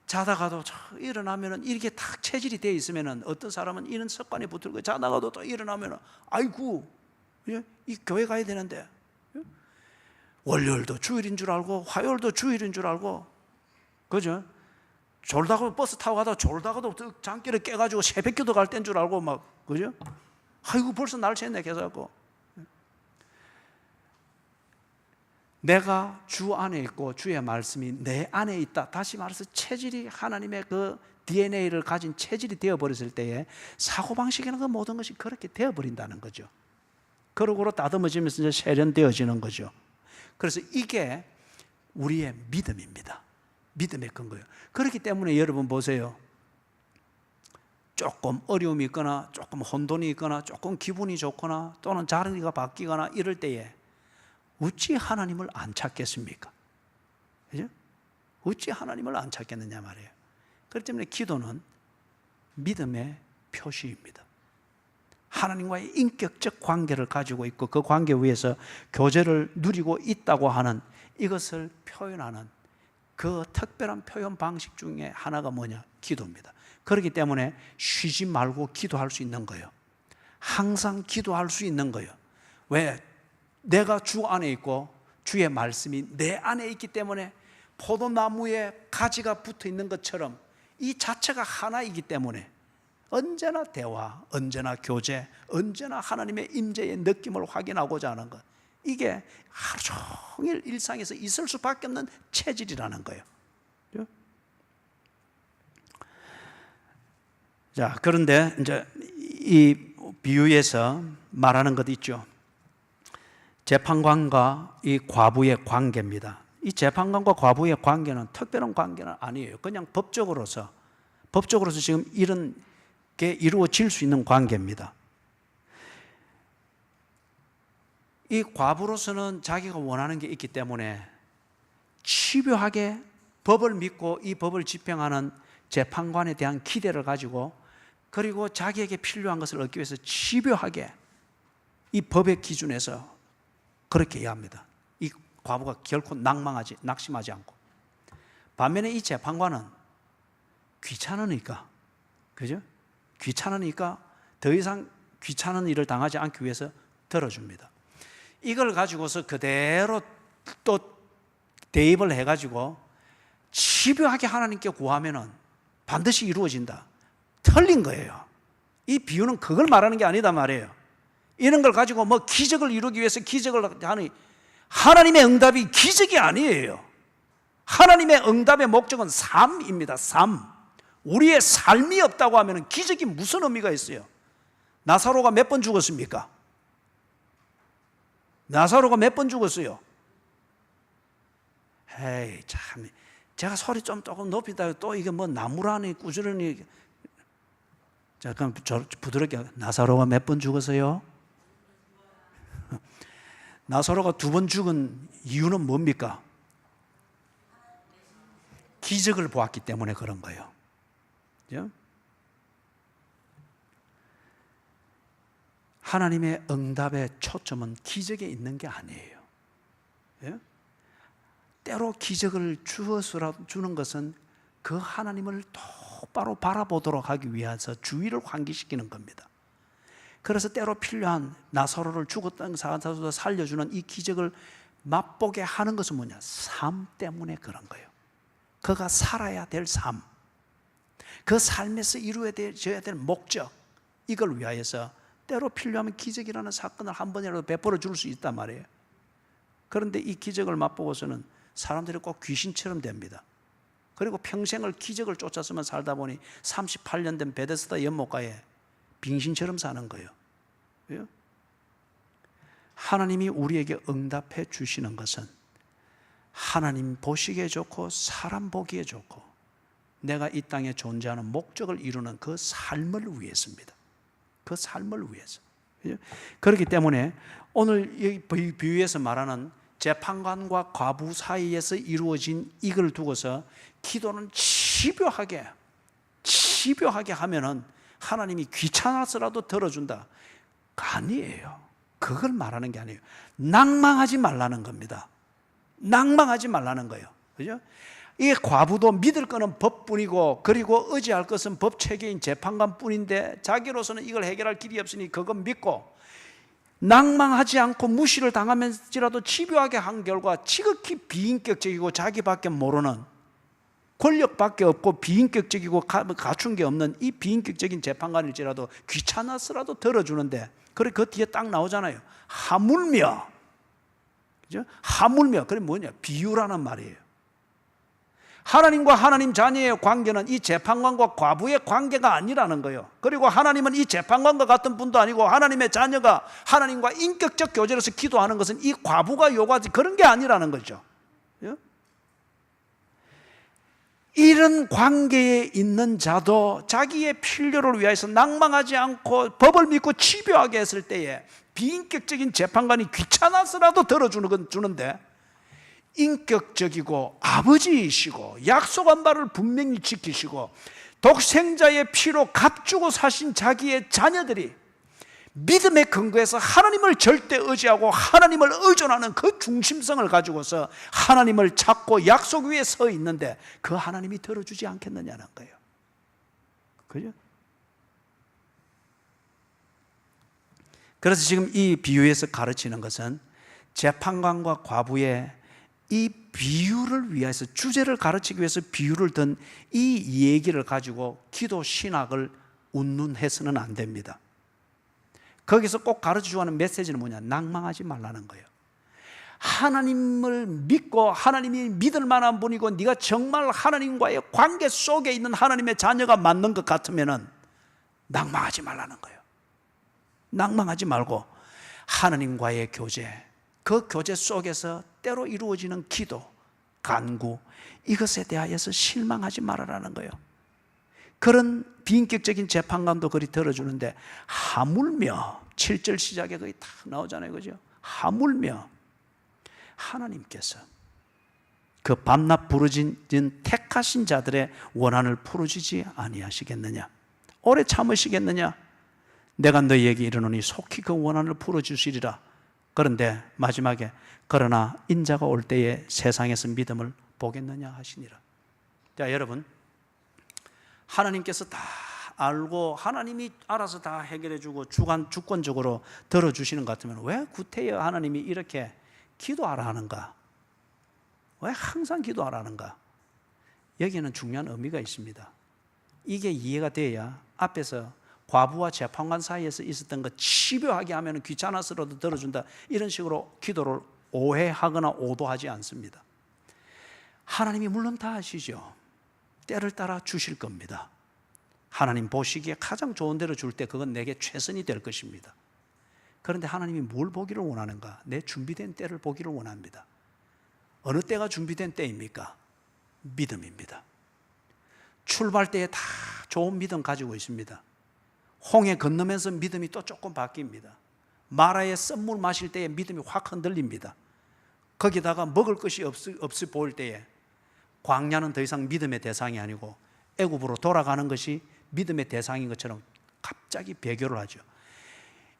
S1: 자다가도 일어나면은 이렇게 딱 체질이 되어 있으면은 어떤 사람은 이런 습관이 붙들고 자다가도 또 일어나면은 아이고 이 교회 가야 되는데 월요일도 주일인 줄 알고 화요일도 주일인 줄 알고, 그죠? 졸다가 버스 타고 가다가 졸다가도 잠결에 깨가지고 새벽기도 갈 때인 줄 알고 막, 그죠? 아이고 벌써 날 샜네 계속. 내가 주 안에 있고 주의 말씀이 내 안에 있다. 다시 말해서 체질이 하나님의 그 DNA를 가진 체질이 되어버렸을 때에 사고방식이나 그 모든 것이 그렇게 되어버린다는 거죠. 그러고로 다듬어지면서 이제 세련되어지는 거죠. 그래서 이게 우리의 믿음입니다. 믿음의 근거예요. 그렇기 때문에 여러분 보세요. 조금 어려움이 있거나 조금 혼돈이 있거나 조금 기분이 좋거나 또는 자리가 바뀌거나 이럴 때에 어찌 하나님을 안 찾겠습니까? 그죠? 어찌 하나님을 안 찾겠느냐 말이에요. 그렇기 때문에 기도는 믿음의 표시입니다. 하나님과의 인격적 관계를 가지고 있고 그 관계 위에서 교제를 누리고 있다고 하는 이것을 표현하는 그 특별한 표현 방식 중에 하나가 뭐냐? 기도입니다. 그렇기 때문에 쉬지 말고 기도할 수 있는 거예요. 항상 기도할 수 있는 거예요. 왜? 내가 주 안에 있고 주의 말씀이 내 안에 있기 때문에 포도나무에 가지가 붙어 있는 것처럼 이 자체가 하나이기 때문에 언제나 대화, 언제나 교제, 언제나 하나님의 임재의 느낌을 확인하고자 하는 것, 이게 하루 종일 일상에서 있을 수밖에 없는 체질이라는 거예요. 자, 그런데 이제 이 비유에서 말하는 것 있죠. 재판관과 이 과부의 관계입니다. 이 재판관과 과부의 관계는 특별한 관계는 아니에요. 그냥 법적으로서 지금 이런 게 이루어질 수 있는 관계입니다. 이 과부로서는 자기가 원하는 게 있기 때문에 집요하게 법을 믿고 이 법을 집행하는 재판관에 대한 기대를 가지고, 그리고 자기에게 필요한 것을 얻기 위해서 집요하게 이 법의 기준에서 그렇게 해야 합니다. 이 과부가 결코 낙심하지 않고. 반면에 이 재판관은 귀찮으니까, 그죠? 귀찮으니까 더 이상 귀찮은 일을 당하지 않기 위해서 들어줍니다. 이걸 가지고서 그대로 또 대입을 해가지고 집요하게 하나님께 구하면은 반드시 이루어진다. 틀린 거예요. 이 비유는 그걸 말하는 게 아니다 말이에요. 이런 걸 가지고 뭐 기적을 이루기 위해서 기적을 하는, 하나님의 응답이 기적이 아니에요. 하나님의 응답의 목적은 삶입니다. 삶. 우리의 삶이 없다고 하면 기적이 무슨 의미가 있어요? 나사로가 몇 번 죽었습니까? 나사로가 몇 번 죽었어요? 에이, 참. 제가 소리 좀 조금 높이다 또 이게 뭐 나무라니 꾸지런히. 자, 그럼 부드럽게, 나사로가 몇 번 죽었어요? 나사로가 2번 죽은 이유는 뭡니까? 기적을 보았기 때문에 그런 거예요. 그죠? 하나님의 응답의 초점은 기적에 있는 게 아니에요. 예? 때로 기적을 주어서라도 주는 것은 그 하나님을 똑바로 바라보도록 하기 위해서 주의를 환기시키는 겁니다. 그래서 때로 필요한 나사로를 죽었던 사람도 살려주는 이 기적을 맛보게 하는 것은 뭐냐? 삶 때문에 그런 거예요. 그가 살아야 될 삶, 그 삶에서 이루어져야 될 목적, 이걸 위하여서 때로 필요하면 기적이라는 사건을 한 번이라도 베풀어 줄 수 있단 말이에요. 그런데 이 기적을 맛보고서는 사람들이 꼭 귀신처럼 됩니다. 그리고 평생을 기적을 쫓았으면 살다 보니 38년 된 베데스다 연못가에 빙신처럼 사는 거예요. 왜요? 하나님이 우리에게 응답해 주시는 것은 하나님 보시기에 좋고 사람 보기에 좋고 내가 이 땅에 존재하는 목적을 이루는 그 삶을 위해서입니다. 그 삶을 위해서. 그렇기 때문에 오늘 이 비유에서 말하는 재판관과 과부 사이에서 이루어진 이걸 두고서 기도는 집요하게 하면은 하나님이 귀찮아서라도 들어준다. 아니에요. 그걸 말하는 게 아니에요. 낭망하지 말라는 겁니다. 낭망하지 말라는 거예요. 그죠? 이 과부도 믿을 거는 법뿐이고, 그리고 의지할 것은 법 체계인 재판관뿐인데 자기로서는 이걸 해결할 길이 없으니 그건 믿고, 낭망하지 않고 무시를 당하면서라도 집요하게 한 결과 지극히 비인격적이고 자기밖에 모르는, 권력밖에 없고 비인격적이고 갖춘 게 없는 이 비인격적인 재판관일지라도 귀찮아서라도 들어주는데, 그래 그 뒤에 딱 나오잖아요. 하물며, 그죠? 하물며, 그게 뭐냐? 비유라는 말이에요. 하나님과 하나님 자녀의 관계는 이 재판관과 과부의 관계가 아니라는 거예요. 그리고 하나님은 이 재판관과 같은 분도 아니고, 하나님의 자녀가 하나님과 인격적 교제로서 기도하는 것은 이 과부가 요구하지 그런 게 아니라는 거죠. 이런 관계에 있는 자도 자기의 필요를 위해서 낭망하지 않고 법을 믿고 집요하게 했을 때에 비인격적인 재판관이 귀찮아서라도 들어주는데, 인격적이고 아버지이시고 약속한 바를 분명히 지키시고 독생자의 피로 값주고 사신 자기의 자녀들이 믿음의 근거에서 하나님을 절대 의지하고 하나님을 의존하는 그 중심성을 가지고서 하나님을 찾고 약속 위에 서 있는데 그 하나님이 들어주지 않겠느냐는 거예요. 그죠? 그래서 지금 이 비유에서 가르치는 것은 재판관과 과부의 이 비유를 위해서, 주제를 가르치기 위해서 비유를 든 이 얘기를 가지고 기도 신학을 운운해서는 안 됩니다. 거기서 꼭 가르치고 하는 메시지는 뭐냐? 낭망하지 말라는 거예요. 하나님을 믿고 하나님이 믿을 만한 분이고 네가 정말 하나님과의 관계 속에 있는 하나님의 자녀가 맞는 것 같으면은 낭망하지 말라는 거예요. 낭망하지 말고 하나님과의 교제, 그 교제 속에서 때로 이루어지는 기도, 간구, 이것에 대하여서 실망하지 말아라는 거예요. 그런 비인격적인 재판관도 그리 들어주는데, 하물며 7절 시작에 거의 다 나오잖아요, 그죠? 하물며 하나님께서 그 밤낮 부르짖은 택하신 자들의 원한을 풀어주지 아니하시겠느냐? 오래 참으시겠느냐? 내가 너희에게 이르노니 속히 그 원한을 풀어주시리라. 그런데 마지막에 그러나 인자가 올 때에 세상에서 믿음을 보겠느냐 하시니라. 자, 여러분, 하나님께서 다 알고 하나님이 알아서 다 해결해 주고 주권적으로 들어주시는 것 같으면 왜 구태여 하나님이 이렇게 기도하라 하는가? 왜 항상 기도하라 하는가? 여기에는 중요한 의미가 있습니다. 이게 이해가 돼야 앞에서 과부와 재판관 사이에서 있었던 것 집요하게 하면 귀찮아서라도 들어준다, 이런 식으로 기도를 오해하거나 오도하지 않습니다. 하나님이 물론 다 아시죠. 때를 따라 주실 겁니다. 하나님 보시기에 가장 좋은 대로 줄 때 그건 내게 최선이 될 것입니다. 그런데 하나님이 뭘 보기를 원하는가? 내 준비된 때를 보기를 원합니다. 어느 때가 준비된 때입니까? 믿음입니다. 출발 때에 다 좋은 믿음 가지고 있습니다. 홍해 건너면서 믿음이 또 조금 바뀝니다. 마라의 쓴물 마실 때에 믿음이 확 흔들립니다. 거기다가 먹을 것이 없이 보일 때에 광야는 더 이상 믿음의 대상이 아니고 애굽으로 돌아가는 것이 믿음의 대상인 것처럼 갑자기 배교를 하죠.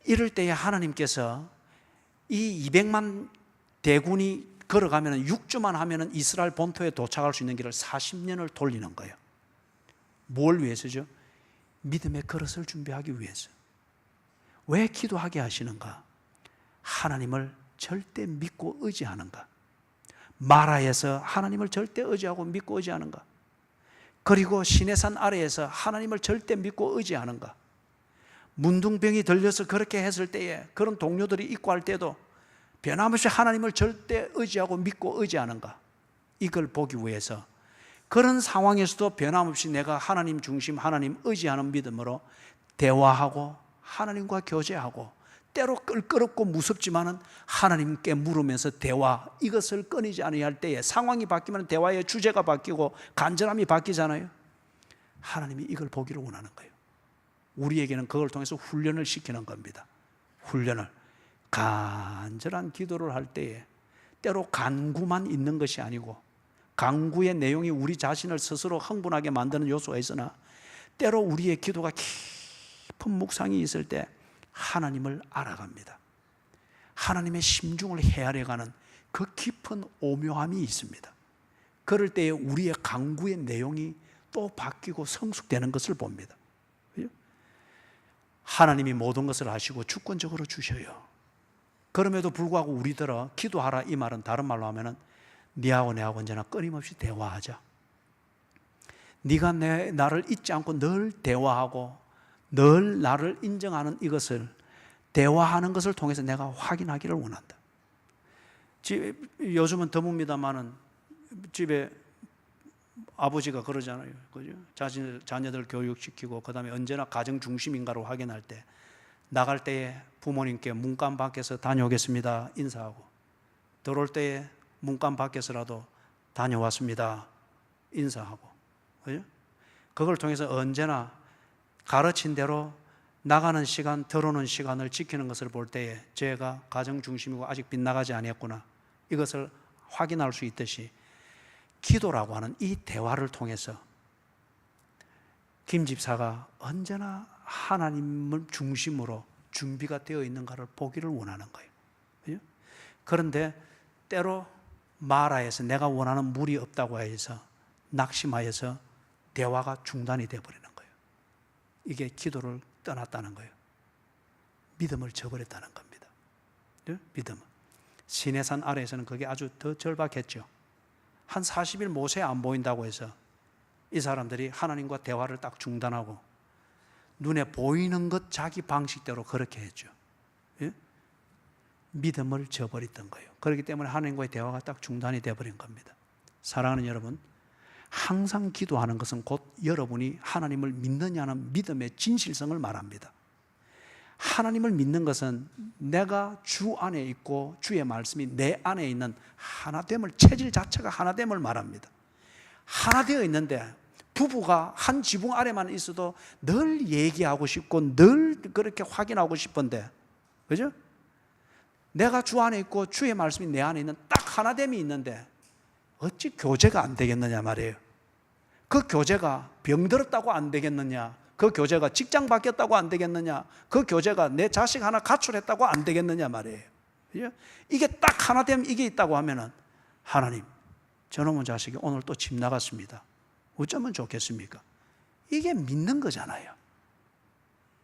S1: 이럴 때에 하나님께서 이 200만 대군이 걸어가면 6주만 하면 이스라엘 본토에 도착할 수 있는 길을 40년을 돌리는 거예요. 뭘 위해서죠? 믿음의 그릇을 준비하기 위해서. 왜 기도하게 하시는가? 하나님을 절대 믿고 의지하는가? 마라에서 하나님을 절대 의지하고 믿고 의지하는가? 그리고 시내산 아래에서 하나님을 절대 믿고 의지하는가? 문둥병이 들려서 그렇게 했을 때에 그런 동료들이 있고 할 때도 변함없이 하나님을 절대 의지하고 믿고 의지하는가? 이걸 보기 위해서 그런 상황에서도 변함없이 내가 하나님 중심, 하나님 의지하는 믿음으로 대화하고 하나님과 교제하고 때로 끌끄럽고 무섭지만은 하나님께 물으면서 대화, 이것을 끊이지 아니할 때에 상황이 바뀌면 대화의 주제가 바뀌고 간절함이 바뀌잖아요. 하나님이 이걸 보기를 원하는 거예요. 우리에게는 그걸 통해서 훈련을 시키는 겁니다. 훈련을. 간절한 기도를 할 때에 때로 간구만 있는 것이 아니고, 간구의 내용이 우리 자신을 스스로 흥분하게 만드는 요소가 있으나 때로 우리의 기도가 깊은 묵상이 있을 때 하나님을 알아갑니다. 하나님의 심중을 헤아려가는 그 깊은 오묘함이 있습니다. 그럴 때에 우리의 간구의 내용이 또 바뀌고 성숙되는 것을 봅니다. 하나님이 모든 것을 하시고 주권적으로 주셔요. 그럼에도 불구하고 우리들어 기도하라, 이 말은 다른 말로 하면은 네하고 내하고 언제나 끊임없이 대화하자. 네가 나를 잊지 않고 늘 대화하고 늘 나를 인정하는 이것을, 대화하는 것을 통해서 내가 확인하기를 원한다. 요즘은 드뭅니다마는 집에 아버지가 그러잖아요, 그죠? 자녀들 교육시키고 그 다음에 언제나 가정 중심인가로 확인할 때, 나갈 때에 부모님께 문간 밖에서 다녀오겠습니다 인사하고, 들어올 때에 문간 밖에서라도 다녀왔습니다 인사하고, 그죠? 그걸 통해서 언제나 가르친 대로 나가는 시간, 들어오는 시간을 지키는 것을 볼 때에 제가 가정 중심이고 아직 빗나가지 아니했구나, 이것을 확인할 수 있듯이 기도라고 하는 이 대화를 통해서 김 집사가 언제나 하나님을 중심으로 준비가 되어 있는가를 보기를 원하는 거예요. 그죠? 그런데 때로 마라에서 내가 원하는 물이 없다고 해서 낙심하여서 대화가 중단이 되어버리는 거예요. 이게 기도를 떠났다는 거예요. 믿음을 저버렸다는 겁니다. 믿음은. 시내산 아래에서는 그게 아주 더 절박했죠. 한 40일 모세 안 보인다고 해서 이 사람들이 하나님과 대화를 딱 중단하고 눈에 보이는 것 자기 방식대로 그렇게 했죠. 예? 믿음을 저버렸던 거예요. 그렇기 때문에 하나님과의 대화가 딱 중단이 되어버린 겁니다. 사랑하는 여러분, 항상 기도하는 것은 곧 여러분이 하나님을 믿느냐는 믿음의 진실성을 말합니다. 하나님을 믿는 것은 내가 주 안에 있고 주의 말씀이 내 안에 있는 하나됨을, 체질 자체가 하나됨을 말합니다. 하나 되어 있는데 부부가 한 지붕 아래만 있어도 늘 얘기하고 싶고 늘 그렇게 확인하고 싶은데, 그죠? 내가 주 안에 있고 주의 말씀이 내 안에 있는 딱 하나됨이 있는데 어찌 교제가 안 되겠느냐 말이에요. 그 교제가 병들었다고 안 되겠느냐, 그 교제가 직장 바뀌었다고 안 되겠느냐, 그 교제가 내 자식 하나 가출했다고 안 되겠느냐 말이에요. 그죠? 이게 딱 하나됨, 이게 있다고 하면은 하나님, 저놈의 자식이 오늘 또 집 나갔습니다. 어쩌면 좋겠습니까? 이게 믿는 거잖아요.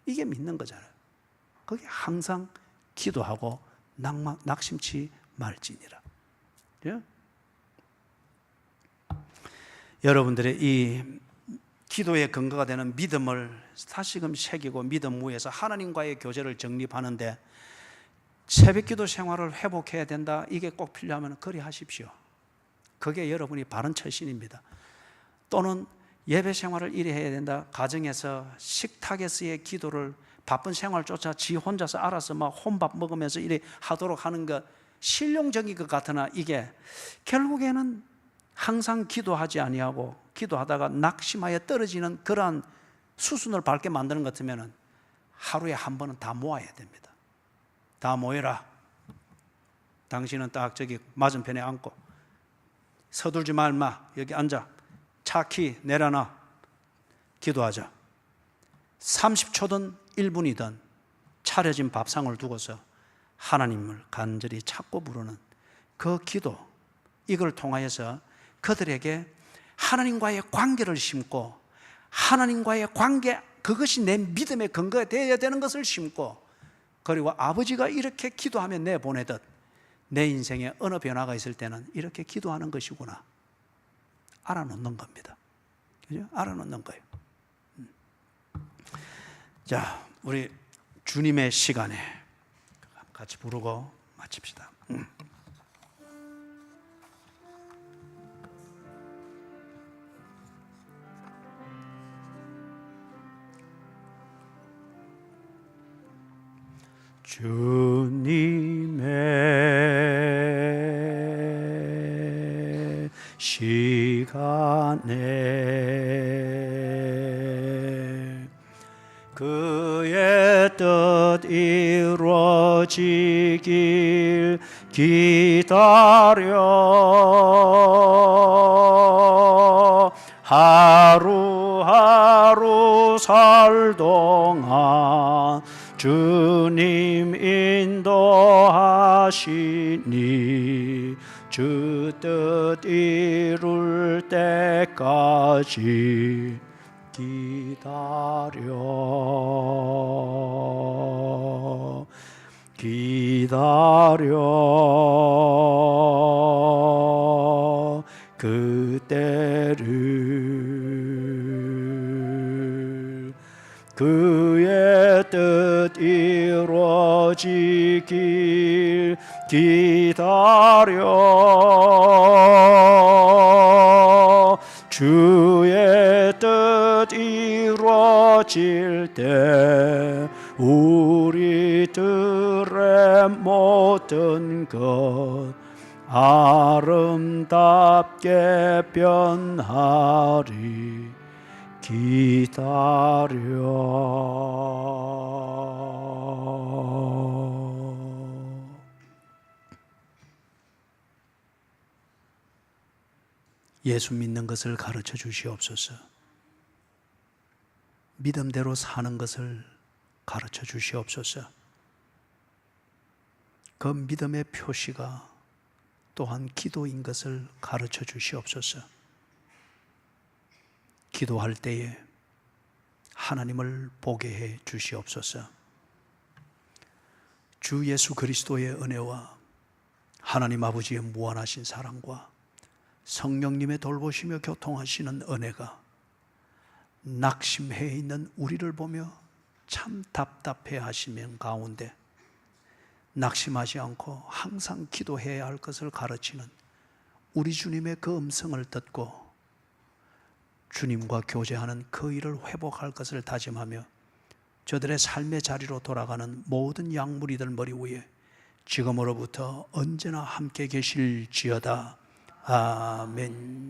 S1: 이게 믿는 거잖아요. 그게 항상 기도하고 낙심치 말지니라. 예? 여러분들의 이 기도의 근거가 되는 믿음을 다시금 새기고 믿음 위에서 하나님과의 교제를 정립하는데 새벽기도 생활을 회복해야 된다. 이게 꼭 필요하면 그리하십시오. 그게 여러분이 바른 처신입니다. 또는 예배 생활을 이래 해야 된다. 가정에서 식탁에서의 기도를 바쁜 생활조차 지 혼자서 알아서 막 혼밥 먹으면서 이래 하도록 하는 것 실용적인 것 같으나 이게 결국에는 항상 기도하지 아니하고 기도하다가 낙심하여 떨어지는 그러한 수순을 밟게 만드는 것 같으면 하루에 한 번은 다 모아야 됩니다. 다 모여라. 당신은 딱 저기 맞은편에 앉고 서둘지 말마. 여기 앉아. 차키 내려놔. 기도하자. 30초든 1분이든 차려진 밥상을 두고서 하나님을 간절히 찾고 부르는 그 기도, 이걸 통하여서 그들에게 하나님과의 관계를 심고 하나님과의 관계, 그것이 내 믿음의 근거가 되어야 되는 것을 심고, 그리고 아버지가 이렇게 기도하면 내보내듯 내 인생에 어느 변화가 있을 때는 이렇게 기도하는 것이구나 알아놓는 겁니다. 그죠? 알아놓는 거예요. 자, 우리 주님의 시간에 같이 부르고 마칩시다. 주님의 시간에 그의 뜻 이루어지길 기다려 하루하루 살 동안 주님 인도하시니 주 뜻 이룰 때까지 기다려 그때를 그의 뜻 이루어지길 기다려 주의 뜻 이루어질 때 우리들의 모든 것 아름답게 변하리 기다려. 예수 믿는 것을 가르쳐 주시옵소서. 믿음대로 사는 것을 가르쳐 주시옵소서. 그 믿음의 표시가 또한 기도인 것을 가르쳐 주시옵소서. 기도할 때에 하나님을 보게 해 주시옵소서. 주 예수 그리스도의 은혜와 하나님 아버지의 무한하신 사랑과 성령님의 돌보시며 교통하시는 은혜가 낙심해 있는 우리를 보며 참 답답해 하시는 가운데 낙심하지 않고 항상 기도해야 할 것을 가르치는 우리 주님의 그 음성을 듣고 주님과 교제하는 그 일을 회복할 것을 다짐하며 저들의 삶의 자리로 돌아가는 모든 양무리들 머리 위에 지금으로부터 언제나 함께 계실지어다. 아멘.